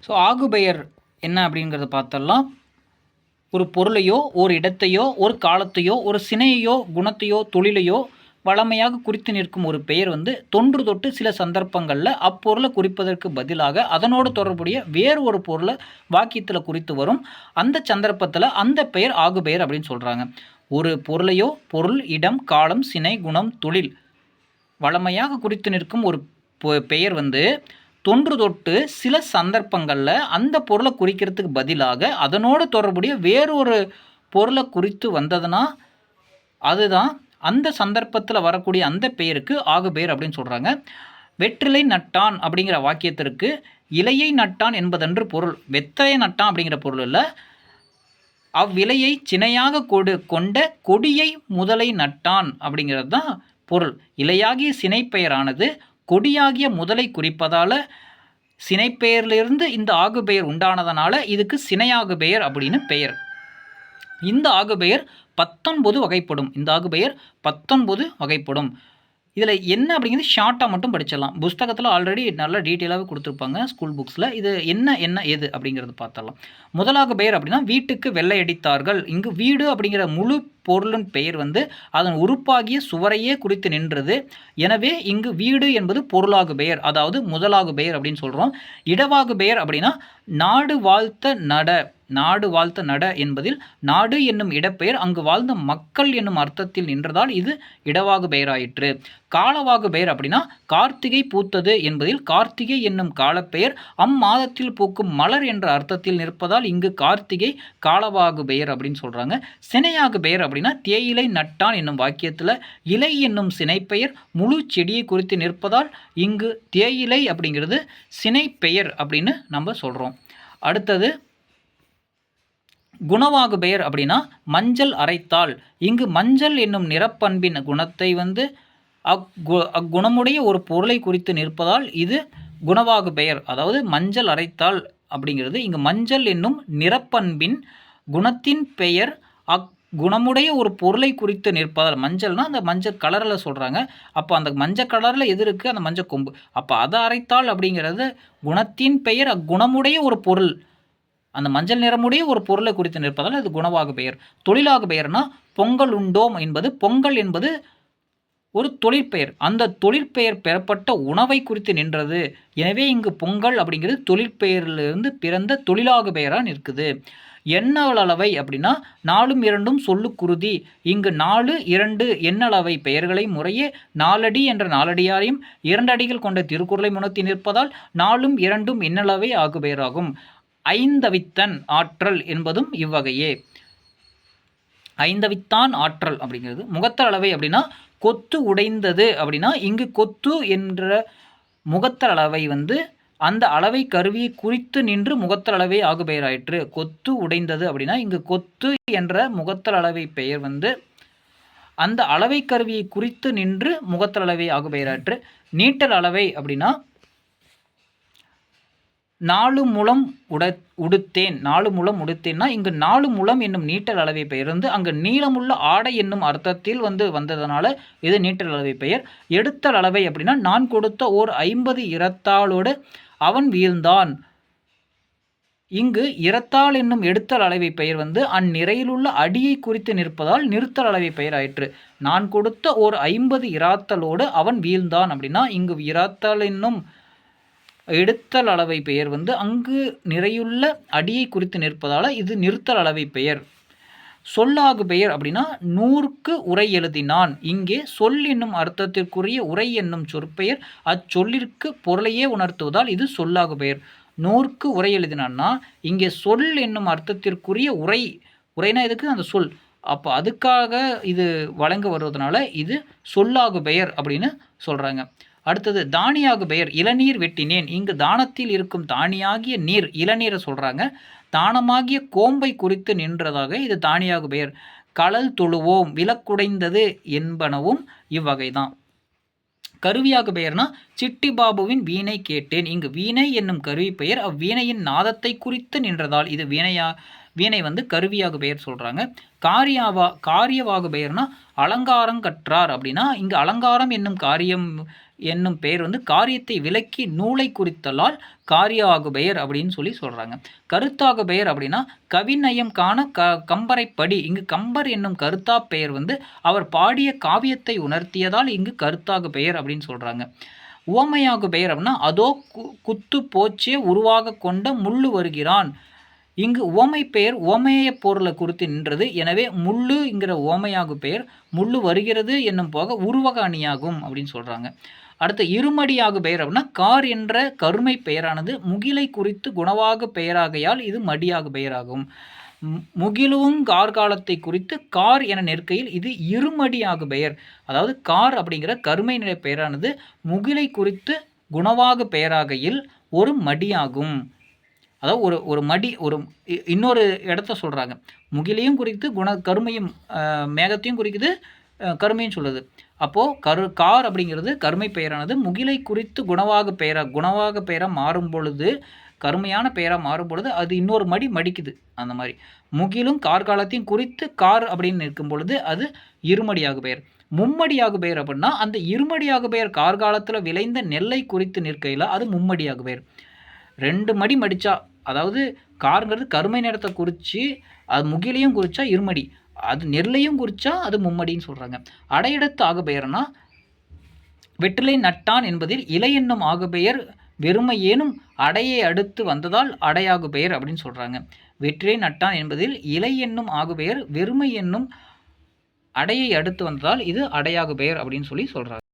So ஆகுபெயர் என்ன அப்படிங்கிறத பார்த்தலாம். ஒரு பொருளையோ ஒரு இடத்தையோ ஒரு காலத்தையோ ஒரு சினையையோ குணத்தையோ தொழிலையோ வளமையாக குறித்து நிற்கும் ஒரு பெயர் தொன்று தொட்டு சில சந்தர்ப்பங்களில் அப்பொருளை குறிப்பதற்கு பதிலாக அதனோடு தொடர்புடைய வேறு ஒரு பொருளை வாக்கியத்தில் குறித்து வரும். அந்த சந்தர்ப்பத்தில் அந்த பெயர் ஆகுபெயர் அப்படின்னு சொல்கிறாங்க. ஒரு பொருளையோ பொருள் இடம் காலம் சினை குணம் தொழில் வளமையாக குறித்து நிற்கும் ஒரு பெயர் தொன்று தொட்டு சில சந்தர்ப்பங்களில் அந்த பொருளை குறிக்கிறதுக்கு பதிலாக அதனோடு தொடர்புடைய வேறு ஒரு பொருளை குறித்து வந்ததுன்னா அதுதான் அந்த சந்தர்ப்பத்தில் வரக்கூடிய அந்த பெயருக்கு ஆகுபெயர் அப்படின்னு சொல்கிறாங்க. வெற்றிலை நட்டான் அப்படிங்கிற வாக்கியத்திற்கு இலையை நட்டான் என்பதென்று பொருள். வெத்தலை நட்டான் அப்படிங்கிற பொருள் இல்லை, அவ்விலையை சினையாக கொண்ட கொடியை முதலை நட்டான் அப்படிங்கிறது தான் பொருள். இலையாகிய சினைப்பெயரானது கொடியாகிய முதலை குறிப்பதால் சினைப்பெயரிலிருந்து இந்த ஆகுபெயர் உண்டானதனால இதுக்கு சினையாகுபெயர் அப்படின்னு பெயர். இந்த ஆகுபெயர் 19 வகைப்படும். இந்த ஆகுபெயர் 19 வகைப்படும். இதில் என்ன அப்படிங்கிறது ஷார்ட்டாக மட்டும் படிச்சிடலாம். புஸ்தகத்தில் ஆல்ரெடி நல்லா டீட்டெயிலாகவே கொடுத்துருப்பாங்க ஸ்கூல் புக்ஸில். இது என்ன எது அப்படிங்கிறது பார்த்தலாம். முதலாகுபெயர் அப்படின்னா வீட்டுக்கு வெள்ளை அடித்தார்கள். இங்கு வீடு அப்படிங்கிற முழு பொருளின் பெயர் அதன் உறுப்பாகிய சுவரையே குறித்து நின்றது. எனவே இங்கு வீடு என்பது பொருளாகுபெயர், அதாவது முதலாகுபெயர் அப்படின்னு சொல்கிறோம். இடவாகுபெயர் அப்படின்னா நாடு வாழ்த்த நட என்பதில் நாடு என்னும் இடப்பெயர் அங்கு வாழ்ந்த மக்கள் என்னும் அர்த்தத்தில் நின்றதால் இது இடவாகு பெயராயிற்று. காலவாகு பெயர் அப்படின்னா கார்த்திகை பூத்தது என்பதில் கார்த்திகை என்னும் காலப்பெயர் அம்மாதத்தில் பூக்கும் மலர் என்ற அர்த்தத்தில் நிற்பதால் இங்கு கார்த்திகை காலவாகு பெயர் அப்படின்னு சொல்கிறாங்க. சினையாகு பெயர் அப்படின்னா தேயிலை நட்டான் என்னும் வாக்கியத்தில் இலை என்னும் சினைப்பெயர் முழு செடியை குறித்து நிற்பதால் இங்கு தேயிலை அப்படிங்கிறது சினைப்பெயர் அப்படின்னு நம்ம சொல்கிறோம். அடுத்தது குணவாகு பெயர் அப்படின்னா மஞ்சள் அரைத்தால். இங்கு மஞ்சள் என்னும் நிறப்பண்பின் குணத்தை அக்குணமுடைய ஒரு பொருளை குறித்து நிற்பதால் இது குணவாகு பெயர். அதாவது மஞ்சள் அரைத்தால் அப்படிங்கிறது இங்கு மஞ்சள் என்னும் நிறப்பண்பின் குணத்தின் பெயர் அக்குணமுடைய ஒரு பொருளை குறித்து நிற்பதால். மஞ்சள்னா அந்த மஞ்சள் கலரில் சொல்கிறாங்க. அப்போ அந்த மஞ்சள் கலரில் எது இருக்குது? அந்த மஞ்சள் கொம்பு. அப்போ அதை அரைத்தால் அப்படிங்கிறது குணத்தின் பெயர் அக்குணமுடைய ஒரு பொருள், அந்த மஞ்சள் நிறமுடைய ஒரு பொருளை குறித்து நிற்பதால் அது குணவாகு பெயர். தொழிலாகு பெயர்னா பொங்கல் உண்டோம் என்பது பொங்கல் என்பது ஒரு தொழிற்பெயர். அந்த தொழிற்பெயர் பெறப்பட்ட உணவை குறித்து நின்றது. எனவே இங்கு பொங்கல் அப்படிங்கிறது தொழிற்பெயரிலிருந்து பிறந்த தொழிலாகு பெயராக நிற்குது. எண்ணளவை அப்படின்னா 4 2 சொல்லுக்குருதி. இங்கு 4 2 எண்ணளவை பெயர்களை முறையே 4 அடி என்ற 4 அடியாரையும் 2 அடிகள் கொண்ட திருக்குறளை முணர்த்தி நிற்பதால் 4 2 எண்ணளவை ஆகு பெயராகும். ஐந்தவித்தன் ஆற்றல் என்பதும் இவ்வகையே. ஐந்தவித்தான் ஆற்றல் அப்படிங்கிறது. முகத்தல் அளவை அப்படின்னா கொத்து உடைந்தது அப்படின்னா இங்கு கொத்து என்ற முகத்தல் அளவை அந்த அளவை கருவியை குறித்து நின்று முகத்தல் அளவை ஆகு பெயராயிற்று. கொத்து உடைந்தது அப்படின்னா இங்கு கொத்து என்ற முகத்தல் அளவை பெயர் அந்த அளவை கருவியை குறித்து நின்று முகத்தல் அளவை ஆகு பெயராயிற்று. நீட்டல் அளவை அப்படின்னா 4 முழம் உடுத்தேன். 4 முழம் உடுத்தேன்னா இங்கு 4 முழம் என்னும் நீட்டல் அளவை பெயர் அங்கு நீளமுள்ள ஆடை என்னும் அர்த்தத்தில் வந்ததனால இது நீட்டல் அளவை பெயர். எடுத்தல் அளவை அப்படின்னா நான் கொடுத்த ஓர் 50 இரத்தாளோடு அவன் வீழ்ந்தான். இங்கு இரத்தாள் என்னும் எடுத்தல் அளவை பெயர் அந்நிறையிலுள்ள அடியை குறித்து நிற்பதால் நிறுத்தல் அளவை பெயர் ஆயிற்று. நான் கொடுத்த ஓர் 50 இராத்தலோடு அவன் வீழ்ந்தான் அப்படின்னா இங்கு இராத்தல் என்னும் எடுத்தல் அளவை பெயர் அங்கு நிறையுள்ள அடியை குறித்து நிற்பதால் இது நிறுத்தல் அளவை பெயர். சொல்லாகு பெயர் அப்படின்னா 100க்கு உரை எழுதினான். இங்கே சொல் என்னும் அர்த்தத்திற்குரிய உரை என்னும் சொற்பெயர் அச்சொல்லிற்கு பொருளையே உணர்த்துவதால் இது சொல்லாகு பெயர். 100க்கு உரை எழுதினான்னா இங்கே சொல் என்னும் அர்த்தத்திற்குரிய உரைனா எதுக்கு? அந்த சொல். அப்போ அதுக்காக இது வழங்க வருவதனால இது சொல்லாகு பெயர் அப்படின்னு சொல்கிறாங்க. அடுத்தது தானியாகு பெயர். இளநீர் வெட்டினேன். இங்கு தானத்தில் இருக்கும் தானியாகிய நீர் இளநீரை சொல்கிறாங்க. தானமாகிய கோம்பை குறித்து நின்றதாக இது தானியாகு பெயர். களல் தொழுவோம் விலக்குடைந்தது என்பனவும் இவ்வகை தான். கருவியாகு பெயர்னா சிட்டி பாபுவின் வீணை கேட்டேன். இங்கு வீணை என்னும் கருவி பெயர் அவ்வீணையின் நாதத்தை குறித்து நின்றதால் இது வீணை கருவியாகு பெயர் சொல்கிறாங்க. காரியவாகு பெயர்னா அலங்காரம் கற்றார் அப்படின்னா இங்கு அலங்காரம் என்னும் காரியம் என்னும் பெயர் வந்து காரியத்தை விளக்கி நூலை குறித்தலால் காரிய ஆகு பெயர் அப்படின்னு சொல்லி சொல்கிறாங்க. கருத்தாகு பெயர் அப்படின்னா கவிநயம் காண கம்பரை படி. இங்கு கம்பர் என்னும் கருத்தா பெயர் வந்து அவர் பாடிய காவியத்தை உணர்த்தியதால் இங்கு கருத்தாகு பெயர் அப்படின்னு சொல்கிறாங்க. உவமையாகு பெயர் அப்படின்னா அதோ குத்து போச்சே உருவாக கொண்ட முள்ளு வருகிறான். இங்கு உவமை பெயர் உவமேய பொருளை குறித்து நின்றது. எனவே முள்ளுங்கிற உவமையாகு பெயர் முள்ளு வருகிறது என்னும் போக உருவக அணியாகும் அப்படின்னு சொல்கிறாங்க. அடுத்து இருமடியாகு பெயர் அப்படின்னா கார் என்ற கருமை பெயரானது முகிலை குறித்து குணவாகு பெயராகையால் இது மடியாகு பெயராகும். முகிலும் கார்காலத்தை குறித்து கார் என நிற்கையில் இது இருமடியாகு பெயர். அதாவது கார் அப்படிங்கிற கருமை நிலை பெயரானது முகிலை குறித்து குணவாகு பெயராகையில் ஒரு மடியாகும். அதாவது ஒரு மடி இன்னொரு இடத்த சொல்கிறாங்க. முகிலையும் குறித்து கருமையும் மேகத்தையும் குறிக்குது, கருமையும் சொல்லுது. அப்போது கார் அப்படிங்கிறது கருமை பெயரானது முகிலை குறித்து குணவாக பெயராக மாறும் பொழுது, கருமையான பெயராக மாறும் பொழுது அது இன்னொரு மடி மடிக்குது. அந்த மாதிரி முகிலும் கார்காலத்தையும் குறித்து கார் அப்படின்னு நிற்கும் பொழுது அது இருமடியாகு பெயர். மும்மடியாகு பெயர் அப்படின்னா அந்த இருமடியாகு பெயர் கார்காலத்தில் விளைந்த நெல்லை குறித்து நிற்கையில் அது மும்மடியாகு பெயர். 2 மடி மடித்தா, அதாவது காருங்கிறது கருமை நிறத்தை குறித்து அது முகிலையும் குறித்தா இருமடி, அது நெல்லையும் குறித்தா அது மும்மடின்னு சொல்கிறாங்க. அடையிடத்து ஆகுபெயர்னா வெற்றிலை நட்டான் என்பதில் இலை என்னும் ஆகுபெயர் வெறுமை ஏனும் அடையை அடுத்து வந்ததால் அடையாகு பெயர் அப்படின்னு சொல்கிறாங்க. வெற்றிலை நட்டான் என்பதில் இலை என்னும் ஆகுபெயர் வெறுமை என்னும் அடையை அடுத்து வந்ததால் இது அடையாகு பெயர் அப்படின்னு சொல்லி சொல்கிறாங்க.